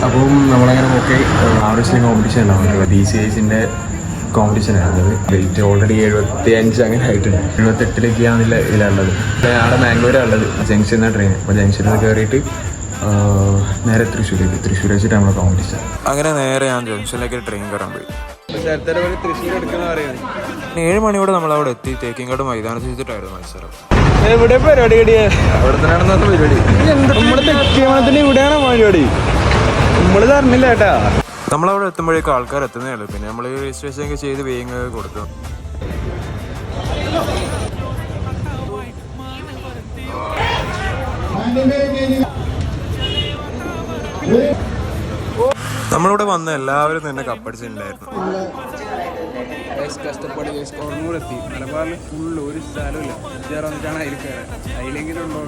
അപ്പം നമ്മളങ്ങനെ ഓക്കെ ആവശ്യം കോമ്പറ്റീഷൻ ഉണ്ടാവും. DCIസിൻ്റെ കോമ്പറ്റീഷനാണത്. വെയിറ്റ് ഓൾറെഡി 75 അങ്ങനെ ആയിട്ടുണ്ട്. 78 ഇതിലുള്ളത്. അവിടെ മാംഗ്ലൂരാണ് ഉള്ളത്. ജംഗ്ഷനിൽ നിന്നാണ് ട്രെയിൻ. അപ്പോൾ ജംഗ്ഷനിൽ നിന്ന് കയറിയിട്ട് നേരെ തൃശ്ശൂർ വെച്ചിട്ട് നമ്മളെ കോമ്പറ്റീഷൻ. അങ്ങനെ നേരെ ഞാൻ ജംഗ്ഷനിലേക്ക് ട്രെയിൻ കയറാൻ പോയി. തൃശ്ശൂർ എടുക്കുന്ന പറയുന്നത് 7 മണിയോടെ നമ്മളവിടെ എത്തി. തേക്കിൻകാട് മൈതാനത്ത് വെച്ചിട്ടായിരുന്നു മത്സരം. എവിടെ പരിപാടി അവിടെ തന്നെയാണെന്ന പരിപാടി. നമ്മുടെ തെക്കേമണത്തിന് ഇവിടെയാണ് പരിപാടി. നമ്മള് തരണില്ല കേട്ടാ. നമ്മളവിടെ എത്തുമ്പോഴേക്കും ആൾക്കാർ എത്തുന്നേ ഉള്ളൂ. പിന്നെ നമ്മൾ രജിസ്ട്രേഷൻ ഒക്കെ ചെയ്ത് വേഗം കൊടുത്തു. നമ്മളിവിടെ വന്ന എല്ലാവരും തന്നെ കപ്പടിച്ചിട്ടുണ്ടായിരുന്നു. കഷ്ടപ്പാട് എത്തി. മലബാറിൽ ഫുള്ള് ഒരു സ്ഥലമില്ല. വന്നിട്ടാണ് അതിൽ കയറാൻ. അതിലെങ്കിലും ഉണ്ടോ